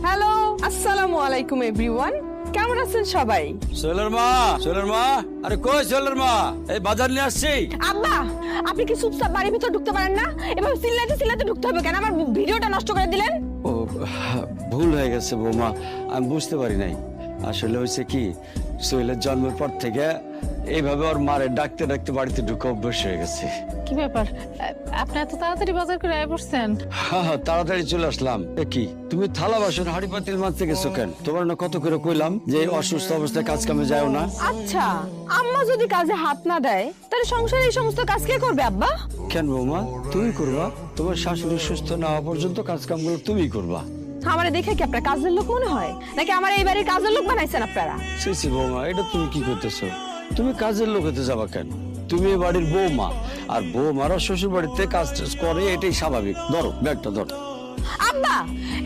Hello, আসসালামু আলাইকুম everyone. কেমন আছেন সবাই? সোহেলের মা, আরে কই সোহেলের মা? এই বাজার নিয়ে আসছি। আব্বা, আপনি কি চুপচাপ বাড়ির ভিতর ঢুকতে পারেন না? এভাবে চিল্লাতে ঢুকতে হবে কেন? আমার ভিডিওটা নষ্ট করে দিলেন। ও ভুল হয়ে গেছে বৌমা, আমি বুঝতে পারি নাই। আসলে হয়েছে কি, সোহেলের জন্মের পর থেকে এইভাবে ওর মারে ডাকতে ডাকতে বাড়িতে ঢুকে অভ্যাস হয়ে গেছে। কি ব্যাপার, আপনি এত তাড়াতাড়ি বাজার করে আয় পড়ছেন? হ্যাঁ, তাড়াতাড়ি চলে আসলাম। এ কি, তুমি থালা বাসন হাঁড়ি পাতিল মাঝতে গেছো কেন? তোমার না কত করে কইলাম যে অসুস্থ অবস্থায় কাজ কামে যাও না। আচ্ছা, আম্মা যদি কাজে হাত না দেয় তাহলে সংসারে এই সমস্ত কাজ কে করবে আব্বা? কেন বৌমা, তুমি করবা? তোমার শাশুড়ি সুস্থ না হওয়া পর্যন্ত কাজ কামগুলো তুমি করবা। আমারে দেখে কি আপনার কাজের লোক মনে হয় নাকি আমার এই বাড়ির কাজের লোক বানাইছেন আপনারা? সি বৌমা, এটা তুমি কি করতেছো? তুমি কাজের লোক হতে যাবা কেন? তুমি এ বাড়ির বৌমা, আর বৌমারা শ্বশুর বাড়িতে কাজ টাজ করে, এটাই স্বাভাবিক। ধরো ব্যাগটা ধরো। আব্বা,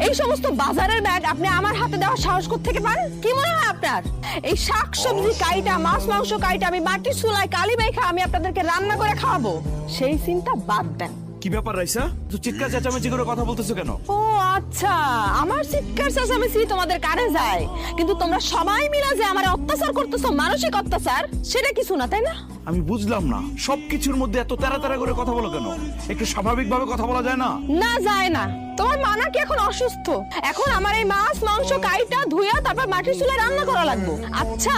এই সমস্ত বাজারের ব্যাগ আপনি আমার হাতে দেওয়ার সাহস কোত্থেকে পান? কি মনে হয় আপনার এই শাক সবজি কাইটা, মাছ মাংস কাইটা আমি মাটির চুলায় কালি মেখে আমি আপনাদেরকে রান্না করে খাওয়াবো, সেই চিন্তা বাদ দেন। কি ব্যাপার রাইসা, তুই চিৎকার চেঁচামেচি করে কথা বলতেছো কেন? ও আচ্ছা, আমার চিৎকার চেঁচামেচি তোমাদের কানে যায়, কিন্তু তোমরা সবাই মিলে যে আমার অত্যাচার করতেছো, মানসিক অত্যাচার, সেটা কিছু না, তাই না? আমি বুঝলাম না, সবকিছুর মধ্যে এত তাড়াতাড়ি করে কথা বলো কেন? একটু স্বাভাবিক ভাবে কথা বলা যায় না? না, যায় না। তোমার মা নাকি এখন অসুস্থ, এখন আমার এই মাছ মাংস কাইটা ধুইয়া তারপর মাটির চুলায় রান্না করা লাগবে। আচ্ছা,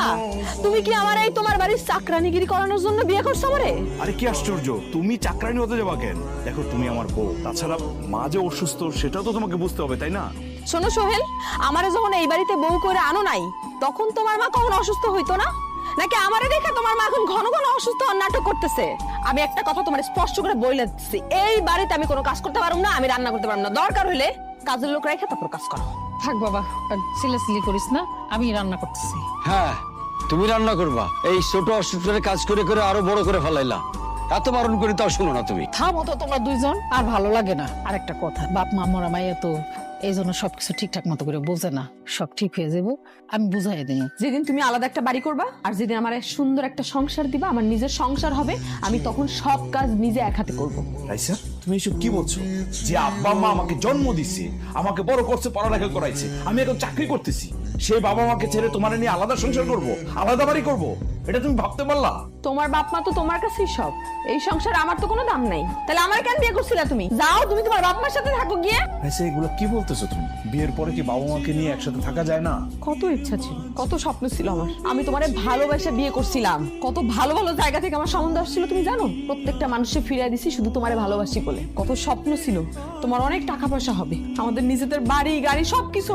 তুমি কি আমার এই তোমার বাড়ির চাকরানিগিরি করানোর জন্য বিয়ে করছো আমারে? আরে কি আশ্চর্য, তুমি চাকরানি হতে যাবা কেন? দেখো তুমি আমার বউ, তাছাড়া মা যে অসুস্থ সেটাও তো তোমাকে বুঝতে হবে, তাই না? শোনো সোহেল, আমারে যখন এই বাড়িতে বউ করে আনো নাই, তখন তোমার মা কখন অসুস্থ হইতো না? নাকি আমারে দেখে তোমার মা এখন ঘন ঘন অসুস্থ হওয়ার নাটক করতেছে? আমি একটা কথা তোমার স্পষ্ট করে বলে দিচ্ছি, এই বাড়িতে আমি কোনো কাজ করতে পারবো না, আমি রান্না করতে পারবো না। দরকার হইলে কাজের লোক রেখে তারপর কাজ করো। থাক বাবা, সিলেসিলি করিস না, আমি রান্না করতেছি। হ্যাঁ, তুমি রান্না করবা। এই ছোট অসুস্থের কাজ করে করে আরো বড় করে ফেলাইলা। এত বারণ করি তাও শুনো না তুমি। থামো তো তোমরা দুইজন, আর ভালো লাগে না। আর একটা কথা, বাপ মা মরা মাইয়া তো এই জন্য সবকিছু ঠিকঠাক মতো করে বোঝে না। সব ঠিক হয়ে যাবো, আমি বুঝাই দিই। যেদিন তুমি আলাদা একটা বাড়ি করবা আর যেদিন আমার সুন্দর একটা সংসার দিবা, আমার নিজের সংসার হবে, আমি তখন সব কাজ নিজে এক হাতে করবো। রাইসা, তুমি এসব কি বলছো? যে আব্বা মা আমাকে জন্ম দিছে, আমাকে বড় করছে, পড়ালেখা করাইছে, আমি এখন চাকরি করতেছি, সেই বাবা মাকে ছেড়ে তোমার নিয়ে আলাদা সংসার করব, আলাদা বাড়ি করব, এটা তুমি ভাবতে পারলা? তোমার বাপ মা তো তোমার কাছেই সব, এই সংসারে আমার তো কোনো দাম নাই। তাহলে আমার কেন বিয়ে করছিলা তুমি? যাও, তুমি তোমার বাপ মার সাথে থাকো গিয়ে। রাইসা, এগুলো কি বলতেছো তুমি? বিয়ের পরে কি বাবা মাকে নিয়ে একসাথে থাকা যায় না? কত ইচ্ছা ছিল, কত স্বপ্ন ছিল আমার। আমি তোমারে ভালোবাসা বিয়ে করছিলাম, কত ভালো ভালো জায়গা থেকে আমার সম্বন্ধ আসছিল তুমি জানো। প্রত্যেকটা মানুষে ফিরিয়ে দিছি শুধু তোমারে ভালোবাসি বলে। কত স্বপ্ন ছিল তোমার অনেক টাকা পয়সা হবে, আমাদের নিজেদের বাড়ি গাড়ি সবকিছু